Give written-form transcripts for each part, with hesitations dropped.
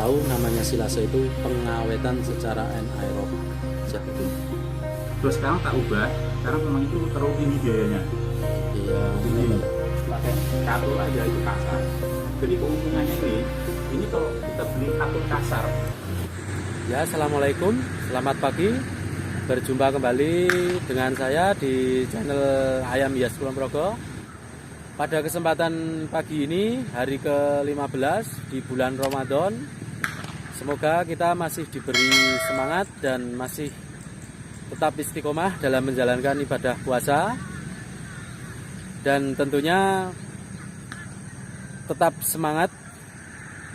tahu namanya silase itu pengawetan secara anaerob. Jadi terus sekarang tak ubah karena memang itu terlalu tinggi biayanya. iya, Ini pakai katul aja itu kasar. Jadi keuntungannya ini kalau kita beli katul kasar. ya, assalamualaikum, selamat pagi. Berjumpa kembali dengan saya di channel Ayam Hias Kulon Progo. Pada kesempatan pagi ini, hari ke-15 di bulan Ramadan, semoga kita masih diberi semangat dan masih tetap istiqomah dalam menjalankan ibadah puasa. Dan tentunya tetap semangat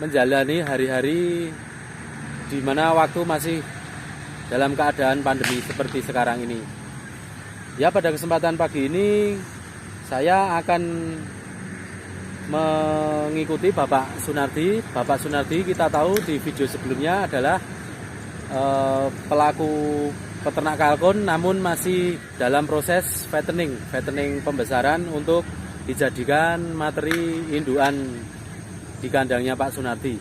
menjalani hari-hari di mana waktu masih dalam keadaan pandemi seperti sekarang ini. Ya, pada kesempatan pagi ini saya akan mengikuti Bapak Sunardi. Bapak Sunardi kita tahu di video sebelumnya adalah pelaku peternak kalkun, namun masih dalam proses fattening pembesaran untuk dijadikan materi indukan di kandangnya Pak Sunardi.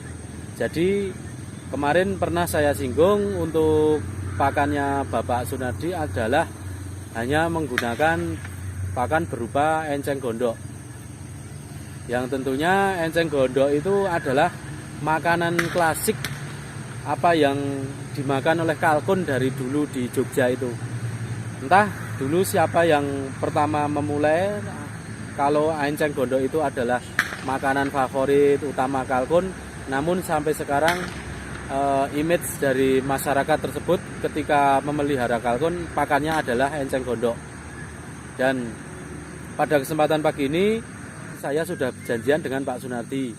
Jadi kemarin pernah saya singgung untuk pakannya Bapak Sunardi adalah hanya menggunakan pakan berupa enceng gondok. Yang tentunya enceng gondok itu adalah makanan klasik apa yang dimakan oleh kalkun dari dulu di Jogja itu. Entah dulu siapa yang pertama memulai kalau enceng gondok itu adalah makanan favorit utama kalkun, namun sampai sekarang image dari masyarakat tersebut ketika memelihara kalkun pakannya adalah enceng gondok. Dan pada kesempatan pagi ini saya sudah janjian dengan Pak Sunardi.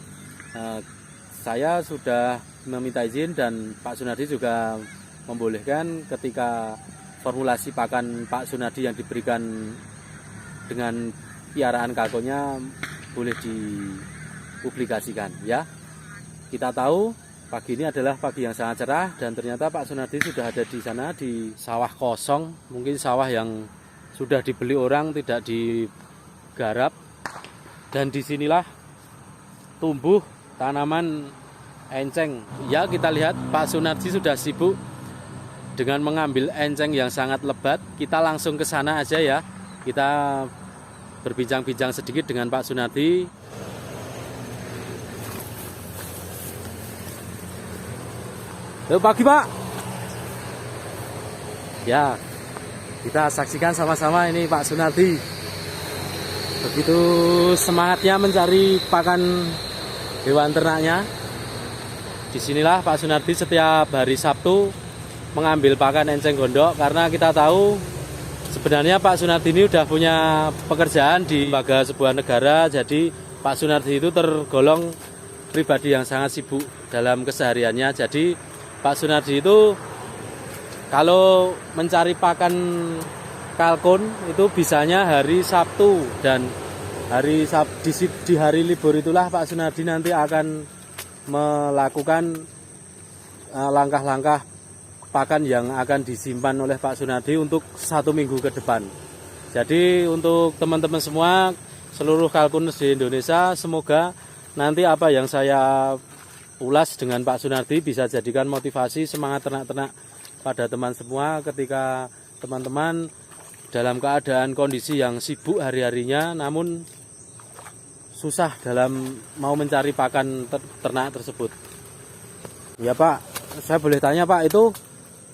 Saya sudah meminta izin dan Pak Sunardi juga membolehkan ketika formulasi pakan Pak Sunardi yang diberikan dengan piaraan kalkunnya boleh dipublikasikan ya. Kita tahu pagi ini adalah pagi yang sangat cerah dan ternyata Pak Sunardi sudah ada di sana di sawah kosong, mungkin sawah yang sudah dibeli orang tidak digarap, dan disinilah tumbuh tanaman enceng. Ya, kita lihat Pak Sunardi sudah sibuk dengan mengambil enceng yang sangat lebat. Kita langsung ke sana aja ya. Kita berbincang-bincang sedikit dengan Pak Sunardi. Selamat pagi Pak. Ya, kita saksikan sama-sama ini Pak Sunardi. Begitu semangatnya mencari pakan hewan ternaknya. Disinilah Pak Sunardi setiap hari Sabtu mengambil pakan enceng gondok, karena kita tahu sebenarnya Pak Sunardi ini sudah punya pekerjaan di lembaga sebuah negara. Jadi Pak Sunardi itu tergolong pribadi yang sangat sibuk dalam kesehariannya. Jadi Pak Sunardi itu kalau mencari pakan kalkun itu bisanya hari Sabtu, dan di hari libur itulah Pak Sunardi nanti akan melakukan langkah-langkah pakan yang akan disimpan oleh Pak Sunardi untuk 1 minggu ke depan. Jadi untuk teman-teman semua, seluruh kalkuners di Indonesia, semoga nanti apa yang saya ulas dengan Pak Sunardi bisa jadikan motivasi semangat ternak-ternak pada teman semua ketika teman-teman dalam keadaan kondisi yang sibuk hari-harinya, namun susah dalam mau mencari pakan ternak tersebut. Ya Pak, saya boleh tanya Pak, itu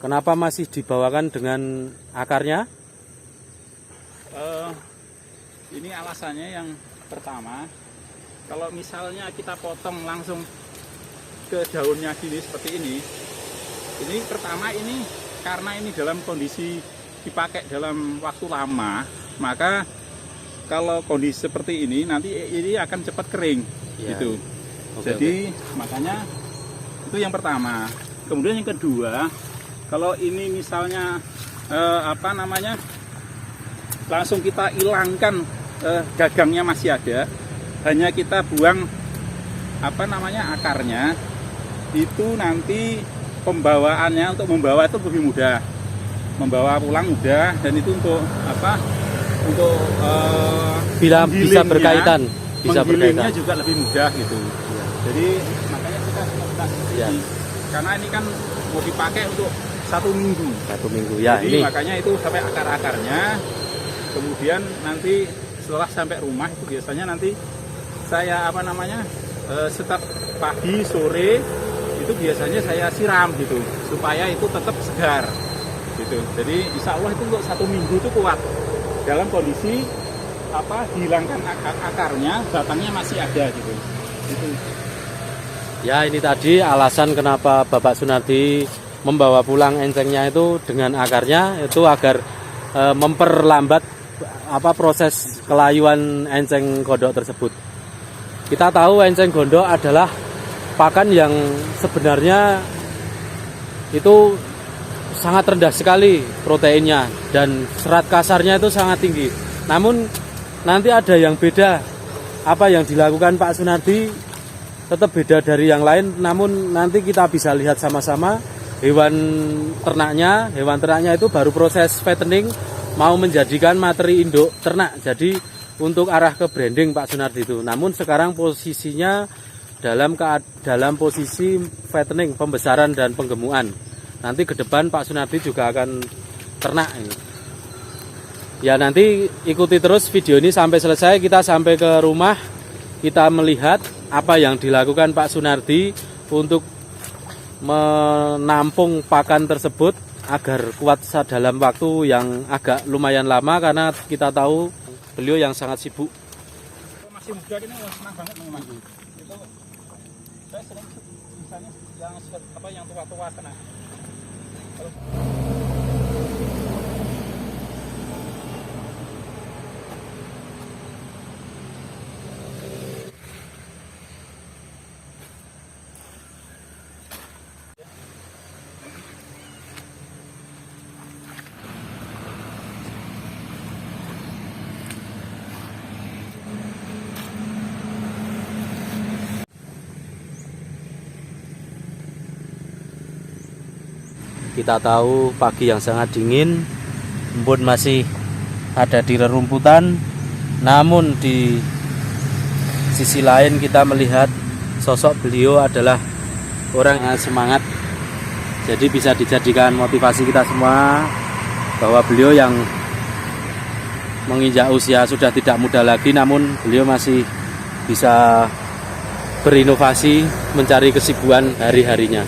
kenapa masih dibawakan dengan akarnya? Ini alasannya yang pertama, kalau misalnya kita potong langsung ke daunnya gini seperti ini pertama ini karena ini dalam kondisi dipakai dalam waktu lama, maka kalau kondisi seperti ini nanti ini akan cepat kering Ya. gitu. Oke, Jadi makanya itu yang pertama. Kemudian yang kedua, kalau ini misalnya langsung kita hilangkan gagangnya masih ada, hanya kita buang akarnya, itu nanti pembawaannya untuk membawa itu lebih mudah, membawa pulang mudah, dan itu untuk Bila bisa berkaitan, menggilingnya juga lebih mudah gitu. Ya. Jadi makanya kita Mas. Ya. Karena ini kan mau dipakai untuk 1 minggu. 1 minggu ya. Jadi Ini makanya itu sampai akar-akarnya. Kemudian nanti setelah sampai rumah itu biasanya nanti saya setiap pagi sore itu biasanya saya siram gitu supaya itu tetap segar gitu. Jadi insya Allah itu untuk 1 minggu itu kuat dalam kondisi dihilangkan akarnya, batangnya masih ada gitu. Gitu. ya, ini tadi alasan kenapa Bapak Sunardi membawa pulang encengnya itu dengan akarnya itu agar memperlambat proses kelayuan enceng gondok tersebut. Kita tahu enceng gondok adalah pakan yang sebenarnya itu sangat rendah sekali proteinnya dan serat kasarnya itu sangat tinggi. Namun nanti ada yang beda, apa yang dilakukan Pak Sunardi tetap beda dari yang lain. Namun nanti kita bisa lihat sama-sama hewan ternaknya itu baru proses fattening, mau menjadikan materi induk ternak. Jadi untuk arah ke branding Pak Sunardi itu. Namun sekarang posisinya dalam posisi fattening, pembesaran dan penggemukan. Nanti ke depan Pak Sunardi juga akan ternak ini. Ya, nanti ikuti terus video ini sampai selesai. Kita sampai ke rumah, kita melihat apa yang dilakukan Pak Sunardi untuk menampung pakan tersebut agar kuat dalam waktu yang agak lumayan lama, karena kita tahu beliau yang sangat sibuk. Masih muda ini senang banget memang. Itu saya sering misalnya yang tua-tua sana. Kita tahu pagi yang sangat dingin, embun masih ada di rerumputan. Namun di sisi lain kita melihat sosok beliau adalah orang yang semangat. Jadi bisa dijadikan motivasi kita semua bahwa beliau yang menginjak usia sudah tidak muda lagi, namun beliau masih bisa berinovasi, mencari kesibukan hari-harinya.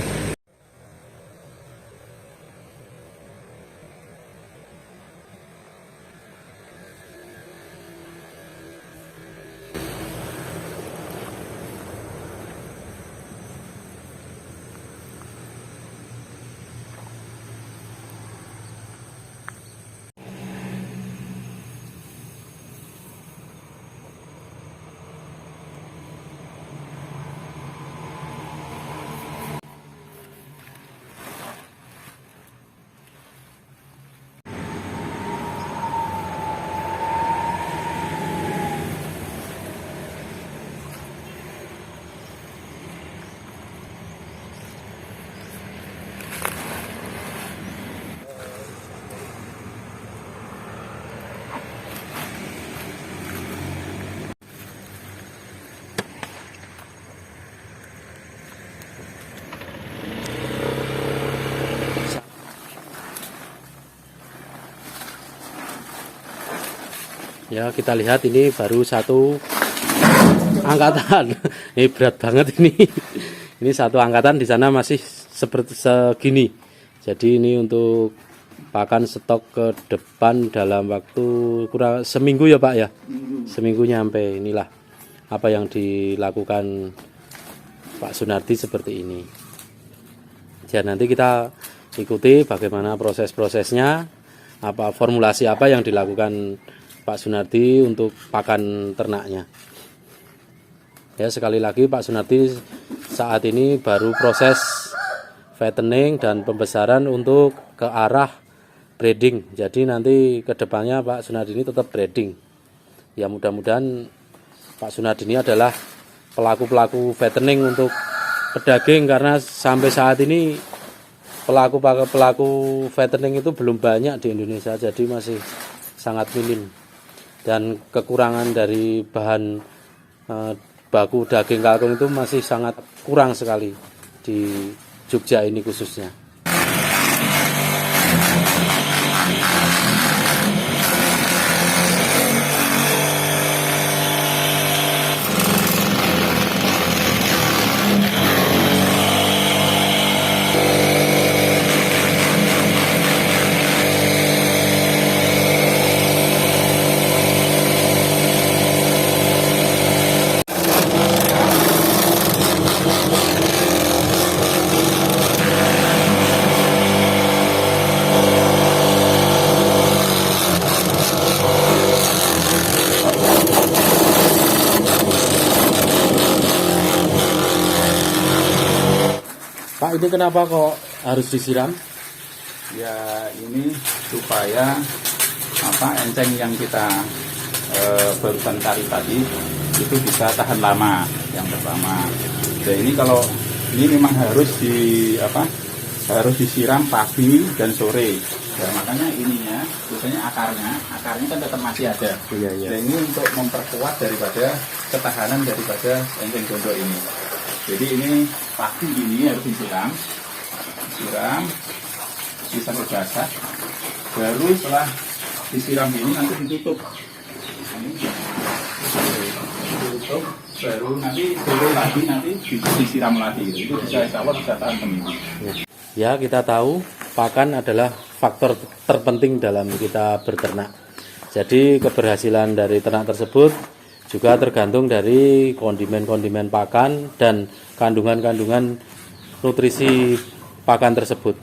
Ya, kita lihat ini baru satu angkatan. Ini berat banget ini. Ini satu angkatan, di sana masih seperti segini. Jadi ini untuk pakan stok ke depan dalam waktu kurang seminggu ya Pak ya. Seminggu nyampe. Inilah apa yang dilakukan Pak Sunardi seperti ini. Jadi nanti kita ikuti bagaimana proses-prosesnya, apa formulasi apa yang dilakukan Pak Sunardi untuk pakan ternaknya. Ya, sekali lagi Pak Sunardi saat ini baru proses fattening dan pembesaran untuk ke arah breeding. Jadi nanti kedepannya Pak Sunardi ini tetap breeding. Ya, mudah-mudahan Pak Sunardi ini adalah pelaku-pelaku fattening untuk pedaging, karena sampai saat ini pelaku fattening itu belum banyak di Indonesia, jadi masih sangat minim. Dan kekurangan dari bahan baku daging kalkun itu masih sangat kurang sekali di Jogja ini khususnya. Pak, ini kenapa kok harus disiram? Ya ini supaya enceng yang kita barusan cari tadi itu bisa tahan lama, yang pertama. Dan ini kalau ini memang harus disiram pagi dan sore. Ya, makanya ininya biasanya akarnya kan tetap masih ada. Iya. Dan ini untuk memperkuat daripada ketahanan daripada enceng gondok ini. Jadi ini pagi ini harus disiram sampai basah. Baru setelah disiram ini nanti ditutup. Ditutup, baru nanti sore lagi nanti disiram lagi. Itu bisa insya Allah bisa tahan seminggu. Ya, kita tahu pakan adalah faktor terpenting dalam kita berternak. Jadi keberhasilan dari ternak tersebut juga tergantung dari kondimen-kondimen pakan dan kandungan-kandungan nutrisi pakan tersebut.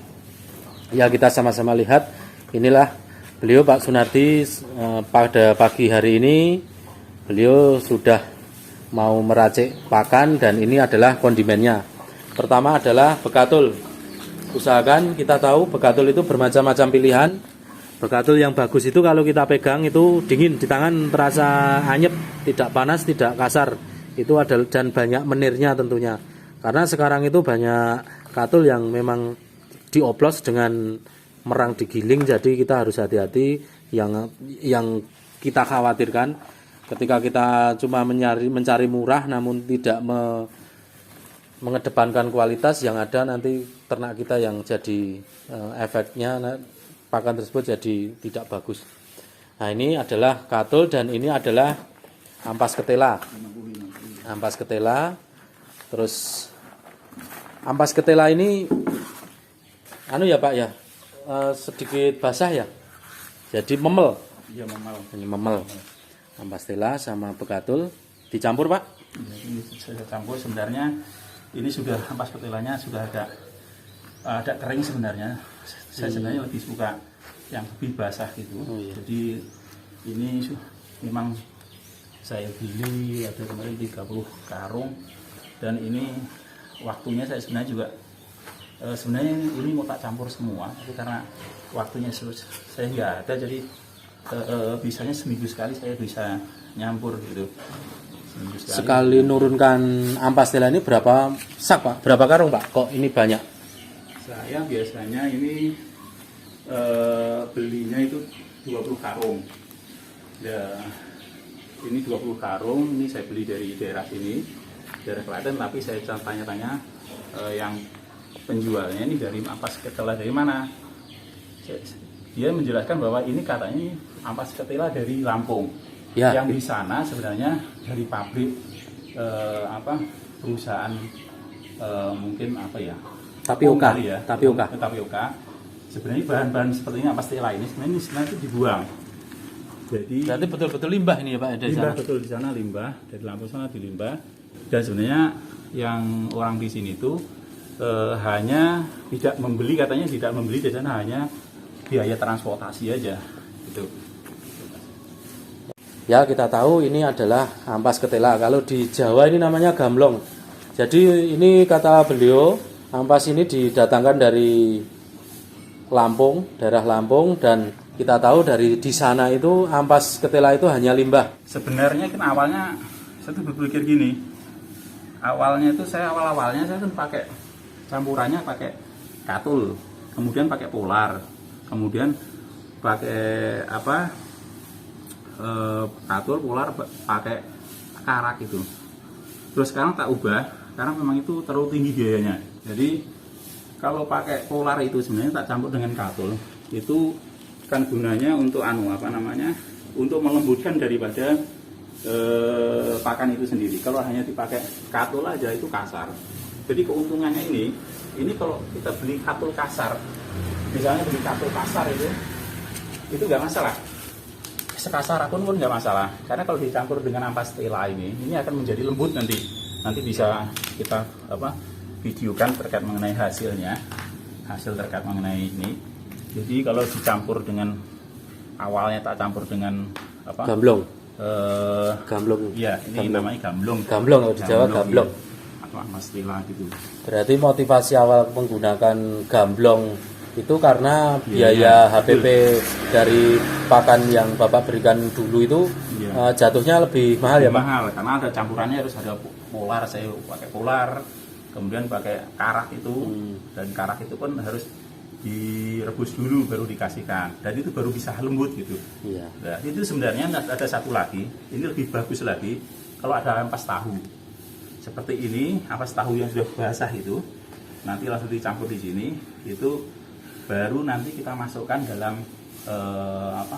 Ya, kita sama-sama lihat, inilah beliau Pak Sunardi pada pagi hari ini beliau sudah mau meracik pakan dan ini adalah kondimennya. Pertama adalah bekatul. Usahakan, kita tahu bekatul itu bermacam-macam pilihan. Bekatul yang bagus itu kalau kita pegang itu dingin di tangan, terasa anyep, tidak panas, tidak kasar. Itu adalah dan banyak menirnya tentunya. Karena sekarang itu banyak katul yang memang dioplos dengan merang digiling, jadi kita harus hati-hati. Yang kita khawatirkan ketika kita cuma mencari murah namun tidak mengedepankan kualitas, yang ada nanti ternak kita yang jadi efeknya pakan tersebut jadi tidak bagus. Nah, ini adalah katul dan ini adalah ampas ketela. Ampas ketela. Terus ampas ketela ini ya Pak ya, sedikit basah ya. Jadi memel. Iya, memel. Ini memel. Ampas ketela sama bekatul dicampur, Pak. Ini sudah campur sebenarnya. Ini sudah ampas ketelanya sudah agak kering sebenarnya. Saya sebenarnya lebih suka yang lebih basah gitu. Jadi ini memang saya beli ada kemarin 30 karung dan ini waktunya saya sebenarnya juga sebenarnya ini mau tak campur semua, tapi karena waktunya saya nggak ada, jadi bisanya seminggu sekali saya bisa nyampur gitu. Sekali nurunkan ampas ketela ini berapa sak Pak? Berapa karung Pak? Kok ini banyak? Saya biasanya ini belinya itu 20 karung. Ya, ini 20 karung, ini saya beli dari daerah sini, daerah Klaten, tapi saya tanya-tanya yang penjualnya ini dari ampas ketela dari mana. Dia menjelaskan bahwa ini katanya ampas ketela dari Lampung. Ya. Yang di sana sebenarnya dari pabrik perusahaan mungkin tapioka. Tapioka. Sebenarnya bahan-bahan seperti ini ampas ketela ini sebenarnya itu dibuang. Jadi betul-betul limbah ini ya Pak, ada limbah sana. Betul, di sana limbah, dari Lampung sana di limbah. Dan sebenarnya yang orang di sini itu hanya tidak membeli di sana, hanya biaya transportasi aja gitu. Ya, kita tahu ini adalah ampas ketela. Kalau di Jawa ini namanya gamlong. Jadi ini kata beliau, ampas ini didatangkan dari Lampung, daerah Lampung, dan kita tahu dari di sana itu ampas ketela itu hanya limbah. Sebenarnya kan awalnya saya tuh berpikir gini. Awalnya saya kan pakai campurannya pakai katul, kemudian pakai polar, kemudian pakai katul, polar, pakai karak gitu. Terus sekarang tak ubah karena memang itu terlalu tinggi biayanya. Jadi kalau pakai polar itu sebenarnya tak campur dengan katul, itu kan gunanya untuk untuk melembutkan daripada pakan itu sendiri. Kalau hanya dipakai katul aja itu kasar. Jadi keuntungannya ini kalau kita beli katul kasar, misalnya beli katul kasar itu nggak masalah. Sekasar apapun pun nggak masalah. Karena kalau dicampur dengan ampas stella ini akan menjadi lembut nanti. Nanti bisa kita videokan terkait mengenai hasil terkait mengenai ini. Jadi kalau dicampur dengan awalnya tak campur dengan Gamblong. Gamblong. Iya, ini gamblong. namanya gamblong. Gamblong kalau di Jawa gamblong. Ya. Atau ampas stella gitu. Berarti motivasi awal menggunakan gamblong itu karena biaya HPP dari pakan yang Bapak berikan dulu itu jatuhnya lebih mahal ya Pak? Mahal, karena ada campurannya, harus ada polar, saya pakai polar, kemudian pakai karak itu, dan karak itu pun harus direbus dulu baru dikasihkan, dan itu baru bisa lembut gitu. Iya. Nah, itu sebenarnya ada satu lagi, ini lebih bagus lagi kalau ada ampas tahu. Seperti ini, ampas tahu yang sudah basah itu, nanti langsung dicampur di sini, itu baru nanti kita masukkan dalam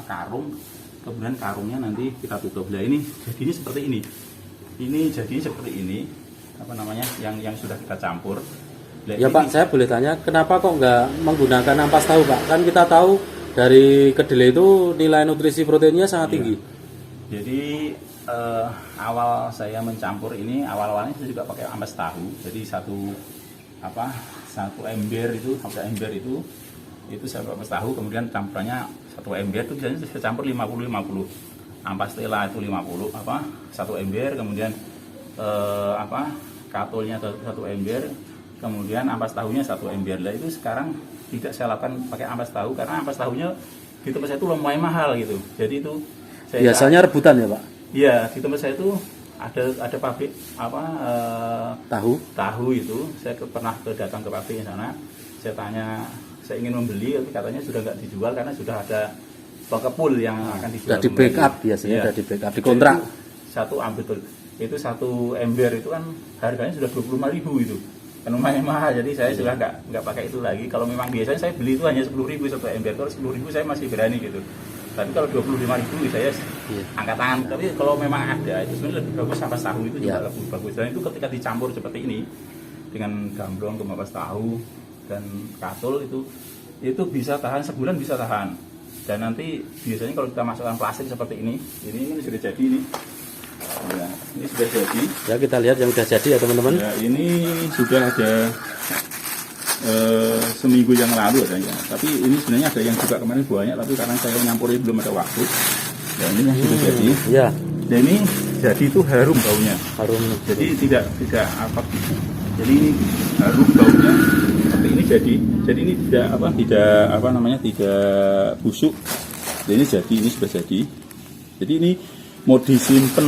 karung, kemudian karungnya nanti kita tutup. Nah ini jadinya seperti ini. Ini jadinya seperti ini, yang sudah kita campur. Nah, ya ini, Pak, saya boleh tanya, kenapa kok nggak menggunakan ampas tahu Pak? Kan kita tahu dari kedelai itu nilai nutrisi proteinnya sangat tinggi. Jadi awal saya mencampur ini, awalnya saya juga pakai ampas tahu. Jadi satu ember itu saya ampas tahu, kemudian campurannya satu ember itu biasanya saya campur 50-50. Ampas stella itu 50 satu ember, kemudian katulnya satu ember, kemudian ampas tahunya satu ember. Lah itu sekarang tidak saya lakukan pakai ampas tahu karena ampas tahunya di tempat saya itu lumayan mahal gitu. Jadi itu biasanya rebutan ya Pak? Iya, di tempat saya itu ada pabrik tahu itu. Saya pernah datang ke pabrik di sana. Saya tanya, saya ingin membeli, tapi katanya sudah nggak dijual karena sudah ada pengepul yang akan dijual. Sudah di backup biasanya, sudah di backup, di kontrak. Itu satu ember itu kan harganya sudah 25.000 itu. Kan lumayan mahal, jadi saya sudah nggak pakai itu lagi. Kalau memang biasanya saya beli itu hanya 10.000 satu ember. Kalau 10.000 saya masih berani gitu. Tapi kalau 25.000 saya angkat tangan. Tapi kalau memang ada, itu sebenarnya lebih bagus ampas tahu itu juga lebih bagus. Dan itu ketika dicampur seperti ini dengan gamblong, ampas tahu dan katul itu bisa tahan sebulan, bisa tahan. Dan nanti biasanya kalau kita masukkan plastik seperti ini sudah jadi ini. Ya, ini sudah jadi. Ya, kita lihat yang sudah jadi ya teman-teman. Ya, ini sudah ada seminggu yang lalu adanya. Tapi ini sebenarnya ada yang juga kemarin banyak, tapi karena saya nyampurin belum ada waktu. Dan ini yang sudah jadi. Ya. Dan ini jadi itu harum baunya. Harum. Jadi tidak apa. Jadi ini harum baunya. Tapi ini jadi ini tidak busuk. Dan ini sudah jadi. Jadi ini mau disimpan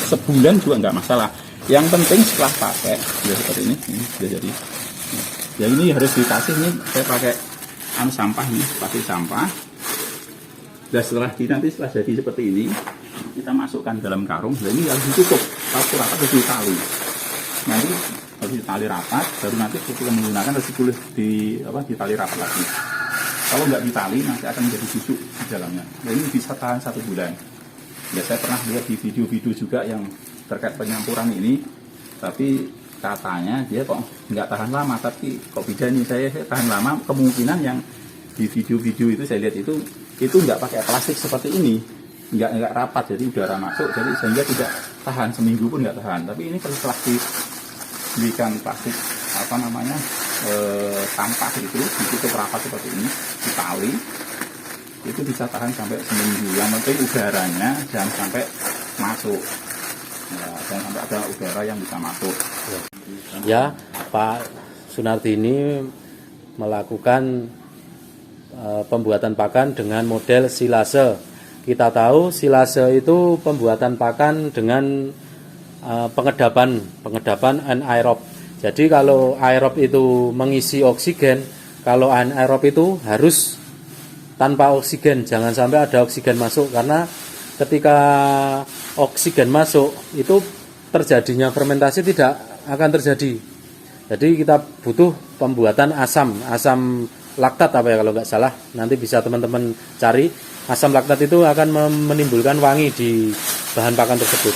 sebulan juga nggak masalah. Yang penting setelah pakai sudah seperti ini sudah jadi. Ya ini harus dikasih nih, saya pakai sampah nih, pakai sampah. Dan setelah jadi seperti ini, kita masukkan dalam karung. Dan ini harus ditutup, rapat harus ditali. Nanti harus ditali rapat, baru nanti kita menggunakan harus ditali rapat lagi. Kalau nggak ditali nanti akan menjadi busuk di dalamnya. Dan ini bisa tahan 1 bulan. Ya saya pernah lihat di video-video juga yang terkait penyampuran ini, tapi katanya dia kok nggak tahan lama, tapi kok beda nih, saya tahan lama. Kemungkinan yang di video-video itu saya lihat itu nggak pakai plastik seperti ini, nggak rapat, jadi udara masuk, jadi sehingga tidak tahan, seminggu pun nggak tahan. Tapi ini setelah diberikan plastik sampah itu ditutup rapat seperti ini, ditali, itu bisa tahan sampai seminggu. Yang penting udaranya jangan sampai masuk. Ya, jangan sampai ada udara yang bisa masuk. Ya, Pak Sunardi ini melakukan pembuatan pakan dengan model silase. Kita tahu silase itu pembuatan pakan dengan pengedapan anaerob. Jadi kalau aerob itu mengisi oksigen, kalau anaerob itu harus tanpa oksigen. Jangan sampai ada oksigen masuk, karena ketika oksigen masuk itu terjadinya fermentasi tidak akan terjadi. Jadi kita butuh pembuatan asam laktat apa ya kalau nggak salah. Nanti bisa teman-teman cari. Asam laktat itu akan menimbulkan wangi di bahan pakan tersebut.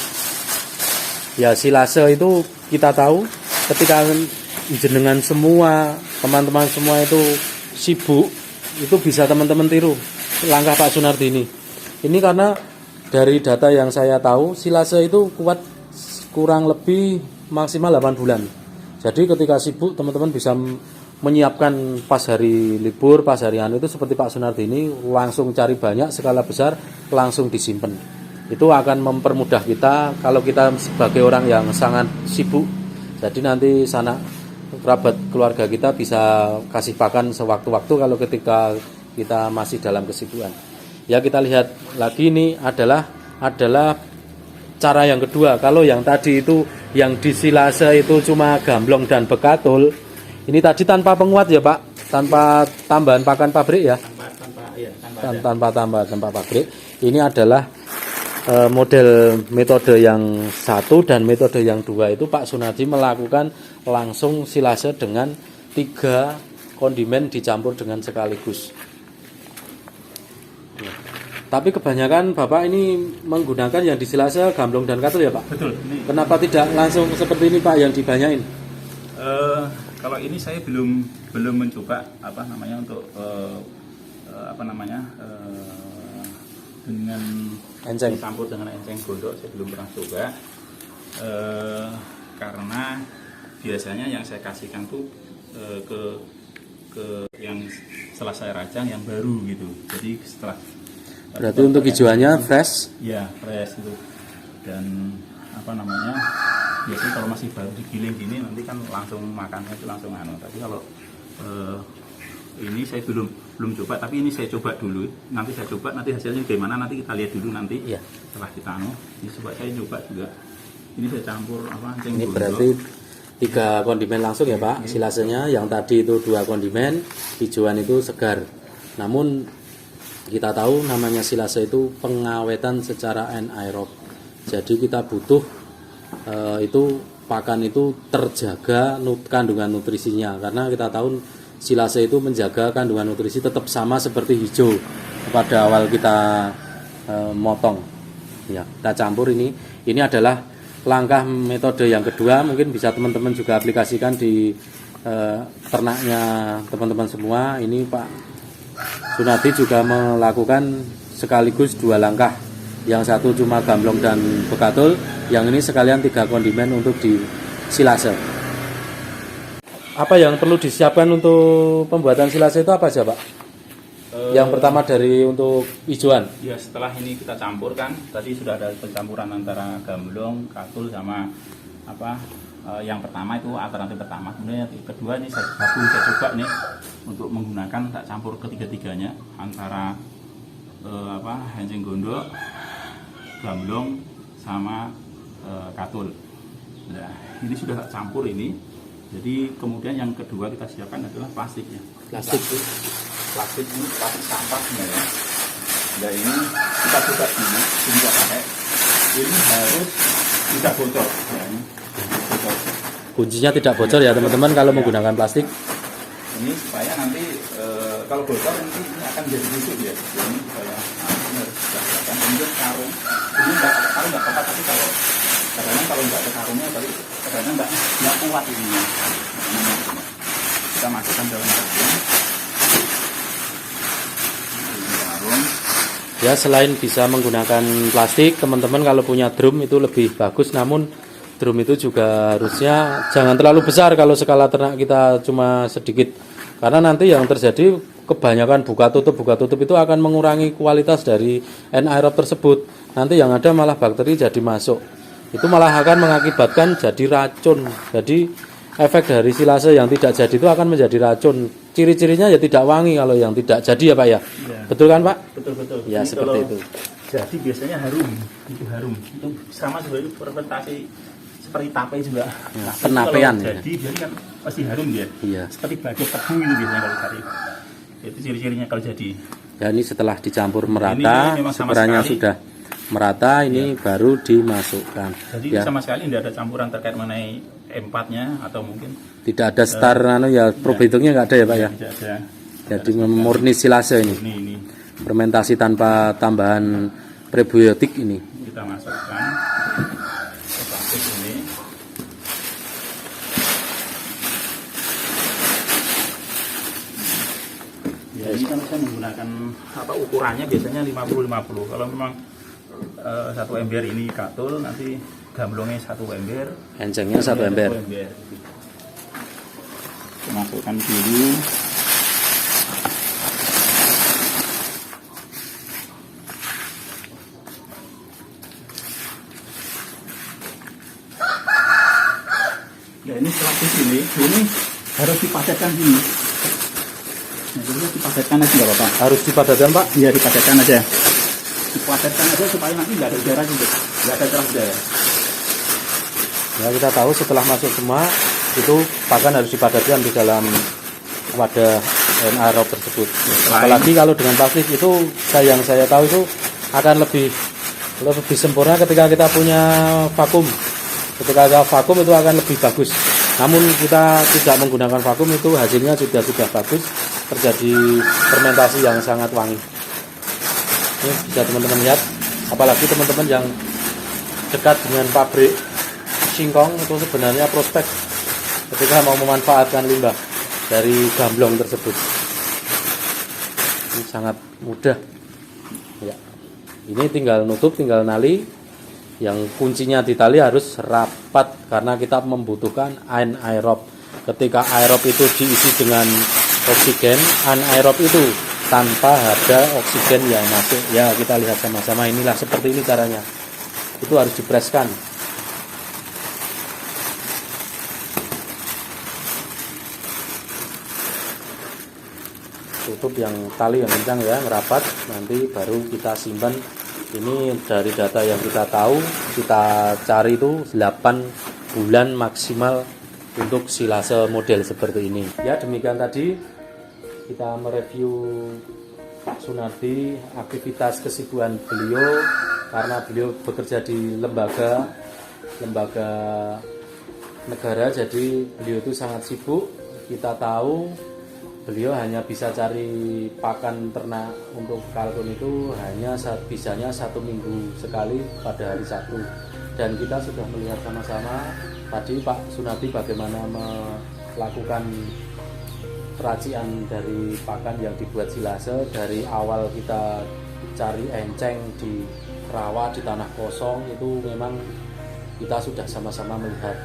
Ya, silase itu kita tahu ketika jenengan semua, teman-teman semua itu sibuk, itu bisa teman-teman tiru langkah Pak Sunardi ini. Ini karena dari data yang saya tahu, silase itu kuat kurang lebih maksimal 8 bulan. Jadi ketika sibuk teman-teman bisa menyiapkan pas hari libur, pas hari anu itu seperti Pak Sunardi ini langsung cari banyak skala besar langsung disimpan. Itu akan mempermudah kita kalau kita sebagai orang yang sangat sibuk. Jadi nanti sanak kerabat keluarga kita bisa kasih pakan sewaktu-waktu kalau ketika kita masih dalam kesibukan. Ya, kita lihat lagi ini adalah cara yang kedua. Kalau yang tadi itu yang di silase itu cuma gamblong dan bekatul. Ini tadi tanpa penguat ya Pak, tanpa tambahan pakan pabrik ya. Tanpa tambahan pabrik. Ini adalah model metode yang satu dan metode yang dua itu Pak Sunardi melakukan langsung silase dengan 3 kondimen dicampur dengan sekaligus. Tapi kebanyakan Bapak ini menggunakan yang di silase, gamblong dan katul ya Pak? Betul. Kenapa tidak langsung seperti ini Pak yang dibanyain? Kalau ini saya belum mencoba untuk dengan Enceng. dicampur dengan enceng gondok, saya belum pernah coba. Karena biasanya yang saya kasihkan tuh ke yang setelah saya rajang yang baru gitu. Jadi setelah berarti untuk hijauannya fresh? Ya, fresh itu. Dan biasanya kalau masih baru digiling gini nanti kan langsung makannya itu langsung anu. Tapi kalau ini saya belum coba, tapi ini saya coba dulu. Nanti saya coba, nanti hasilnya gimana nanti kita lihat dulu nanti. Ya. Setelah kita anu, ini coba saya coba juga. Ini saya campur enceng ini gondok. Berarti 3 kondimen langsung ya Pak. Silasenya yang tadi itu 2 kondimen, hijauan itu segar. Namun kita tahu namanya silase itu pengawetan secara anaerob. Jadi kita butuh itu pakan itu terjaga kandungan nutrisinya, karena kita tahu silase itu menjaga kandungan nutrisi tetap sama seperti hijau pada awal kita motong. Ya, kita campur ini. Ini adalah langkah metode yang kedua, mungkin bisa teman-teman juga aplikasikan di ternaknya teman-teman semua. Ini Pak Sunardi juga melakukan sekaligus 2 langkah. Yang satu cuma gamblong dan bekatul, yang ini sekalian 3 kondimen untuk di silase. Apa yang perlu disiapkan untuk pembuatan silase itu apa saja Pak? Yang pertama dari untuk hijauan. Ya, setelah ini kita campurkan, tadi sudah ada pencampuran antara gamblong, katul sama yang pertama itu alternatif pertama. Kemudian yang kedua ini saya coba nih untuk menggunakan tak campur ketiga-tiganya antara enceng gondok, gamblong sama katul. Nah, ini sudah tak campur ini. Jadi kemudian yang kedua kita siapkan adalah plastiknya. Plastik ini plastik sampahnya ya. Nah, ini kita coba dulu, kita pakai. Ini harus tidak bocor. Ya, ini bocor. Kuncinya tidak bocor ya teman-teman kalau menggunakan plastik. Ini supaya nanti kalau bocor nanti ini akan jadi busuk ya. Ini supaya ini harus dilakukan. Kemudian karung. Ini karung nggak apa-apa, tapi kalau nggak ada karungnya, tapi kadang nggak kuat ini. Kita masukkan dalam karung. Ya, selain bisa menggunakan plastik, teman-teman kalau punya drum itu lebih bagus. Namun drum itu juga harusnya jangan terlalu besar kalau skala ternak kita cuma sedikit. Karena nanti yang terjadi kebanyakan buka tutup itu akan mengurangi kualitas dari anaerob tersebut. Nanti yang ada malah bakteri jadi masuk. Itu malah akan mengakibatkan jadi racun. Jadi efek dari silase yang tidak jadi itu akan menjadi racun. Ciri-cirinya ya tidak wangi kalau yang tidak jadi ya Pak ya. Ya. Betul kan Pak? Betul. Ya, ini seperti itu. Jadi biasanya harum. Itu harum. Itu sama seperti fermentasi seperti tape juga. Ya, penapean ya. Jadi biasanya kan pasti harum dia. Iya. Seperti baju tebu itu biasanya kalau tadi. Itu ciri-cirinya kalau jadi. Ya, ini setelah dicampur merata, sekiranya sudah merata ini baru dimasukkan. Jadi ya. sama sekali tidak ada campuran terkait mengenai E4-nya atau mungkin Tidak ada star ya, probiotiknya nggak ada ya Pak ya. tidak ada. Jadi murni silase ini. Ini Fermentasi tanpa tambahan prebiotik ini. kita masukkan ke plastik ini. Ya, ini kan saya menggunakan ukurannya biasanya 50-50. Kalau memang 1 ember ini katul, nanti gamblongnya 1 ember, Encengnya 1 ember. Masukkan dulu. Ya, ini setelah di sini, ini harus dipadatkan gini. Nah, jadi dipadatkan aja nggak apa-apa. Harus dipadatkan Pak. Iya, dipadatkan aja. Dipadatkan aja supaya nanti nggak ada udara juga, nggak ada celah udara. Ya, kita tahu setelah masuk semua itu pakan harus dipadatkan di dalam wadah anaerob tersebut. Apalagi kalau dengan plastik itu yang saya tahu itu akan lebih sempurna ketika kita punya vakum. Ketika ada vakum itu akan lebih bagus. Namun kita tidak menggunakan vakum itu hasilnya sudah bagus, terjadi fermentasi yang sangat wangi. Ini bisa teman-teman lihat, apalagi teman-teman yang dekat dengan pabrik singkong itu sebenarnya prospek ketika mau memanfaatkan limbah dari gamblong tersebut. Ini sangat mudah. Ya. Ini tinggal nutup, tinggal nali. Yang kuncinya di tali harus rapat karena kita membutuhkan anaerob. Ketika aerob itu diisi dengan oksigen, anaerob itu tanpa ada oksigen yang masuk. Ya, kita lihat sama-sama, inilah seperti ini caranya. Itu harus dipreskan. Tutup yang tali yang kencang ya, rapat, nanti baru kita simpan. Ini dari data yang kita tahu, kita cari itu 8 bulan maksimal untuk silase model seperti ini. Ya, demikian tadi kita mereview Pak Sunardi, aktivitas kesibukan beliau karena beliau bekerja di lembaga negara, jadi beliau itu sangat sibuk. Kita tahu beliau hanya bisa cari pakan ternak untuk kalkun itu hanya bisanya 1 minggu sekali pada hari Sabtu. Dan kita sudah melihat sama-sama tadi Pak Sunardi bagaimana melakukan peracian dari pakan yang dibuat silase. Dari awal kita cari enceng di rawa, di tanah kosong, itu memang kita sudah sama-sama melihat.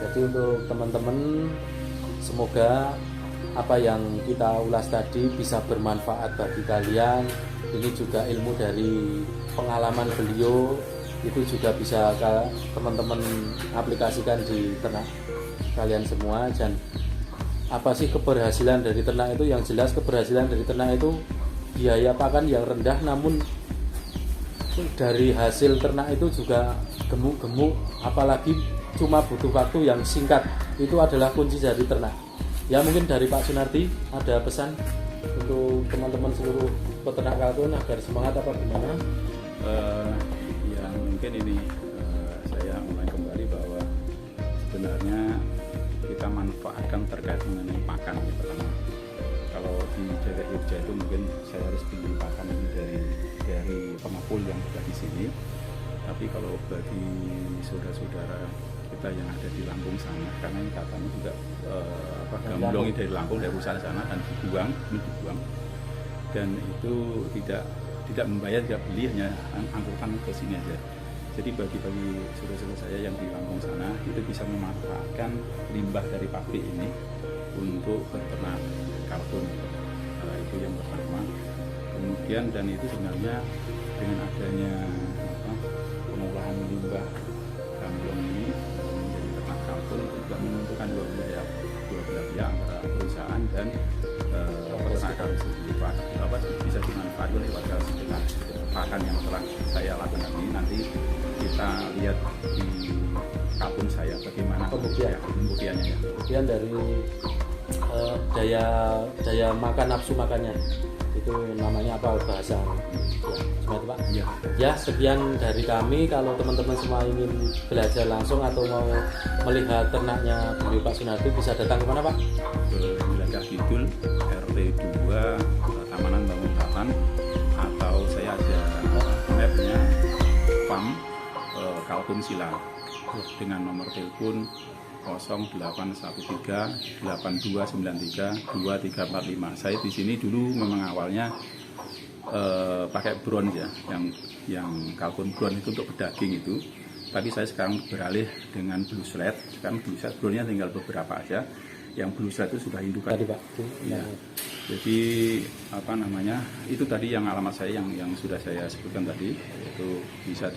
Jadi untuk teman-teman, semoga apa yang kita ulas tadi bisa bermanfaat bagi kalian. Ini juga ilmu dari pengalaman beliau, itu juga bisa teman-teman aplikasikan di ternak kalian semua. Dan apa sih keberhasilan dari ternak itu? Yang jelas keberhasilan dari ternak itu biaya pakan yang rendah, namun dari hasil ternak itu juga gemuk-gemuk, apalagi cuma butuh waktu yang singkat. Itu adalah kunci dari ternak. Ya, mungkin dari Pak Sunardi ada pesan untuk teman-teman seluruh peternak kalkun agar semangat apa gimana? Ya mungkin ini saya mulai kembali bahwa sebenarnya kita manfaatkan terkait mengenai pakan. Pertama, kalau di daerah Jogja itu mungkin saya harus pilih pakan ini dari pengepul yang ada di sini. Tapi kalau bagi saudara-saudara kita yang ada di Lampung sana, karena ini katanya juga gamblong dari Lampung, dari usaha sana, dan dibuang, dan itu tidak membayar, tidak beli, hanya angkutan ke sini aja. Jadi bagi saudara-saudara saya yang di Lampung sana itu bisa memanfaatkan limbah dari pabrik ini untuk beternak kalkun. Itu yang pertama. Kemudian dan itu sebenarnya dengan adanya pengolahan limbah gamblong ini menjadi ternak kalkun juga menentukan dua belah pihak antara perusahaan dan peternak kalkun sendiri. Bisa dimanfaatkan oleh warga sekitar. Pakan yang telah saya lakukan ini nanti kita lihat di kalkun saya bagaimana pembuktiannya ya. Kemudian dari daya makan, nafsu makannya. Itu namanya apa bahasa ya, cuma itu Pak Ya. ya. Sekian dari kami. Kalau teman-teman semua ingin belajar langsung atau mau melihat ternaknya beliau Pak Sunardi, bisa datang kemana Pak? Ke Wilayah Kidul RT 2 Tamanan Bangun Taman, atau saya ada mapnya farm Kalkun Sila dengan nomor telepon 0813 8293 2345. Saya di sini dulu memang awalnya pakai bron ya, yang kalkun bron itu untuk pedaging itu. Tapi saya sekarang beralih dengan blue sled. Sekarang blue sled bronnya tinggal beberapa aja. Yang blue sled itu sudah indukan. Tadi Pak. Ya. Jadi apa namanya? Itu tadi yang alamat saya yang sudah saya sebutkan tadi. Itu bisa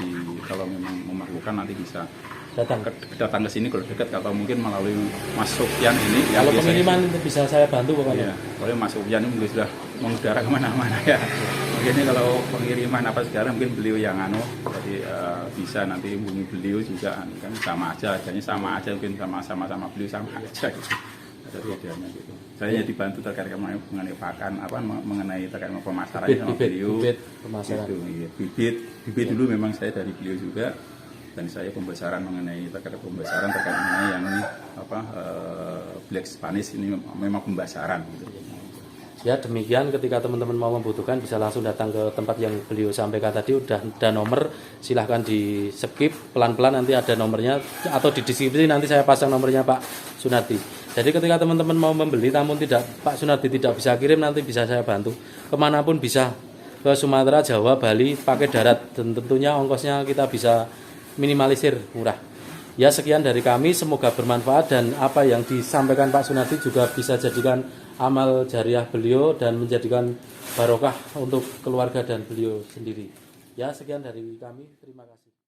kalau memang memerlukan nanti bisa datang ke sini kalau dekat, atau mungkin melalui Mas Sofyan ini. Kalau pengiriman itu bisa saya bantu pokoknya. Ya, kalau Mas Sofyan ini mungkin sudah mengudara kemana-mana ya. Mungkin ini kalau pengiriman apa sekarang mungkin beliau yang jadi bisa nanti hubungi beliau juga, kan sama aja, harganya sama aja, mungkin sama beliau sama aja gitu. Ada bedanya gitu. Saya hanya dibantu terkait mengenai pakan, mengenai terkait pemasaran sama beliau. Bibit pemasaran. Gitu, iya. Bibit dulu memang saya dari beliau juga. Dan saya pembesaran mengenai terkait yang ini Black Spanish ini memang pembesaran gitu. Ya demikian, ketika teman-teman mau membutuhkan bisa langsung datang ke tempat yang beliau sampaikan tadi. Udah ada nomor, silahkan di skip pelan-pelan, nanti ada nomornya, atau di deskripsi nanti saya pasang nomornya Pak Sunardi. Jadi ketika teman-teman mau membeli namun Pak Sunardi tidak bisa kirim, nanti bisa saya bantu kemanapun, bisa ke Sumatera, Jawa, Bali pakai darat, dan tentunya ongkosnya kita bisa minimalisir, murah. Ya sekian dari kami, semoga bermanfaat dan apa yang disampaikan Pak Sunardi juga bisa jadikan amal jariah beliau dan menjadikan barokah untuk keluarga dan beliau sendiri. Ya sekian dari kami, terima kasih.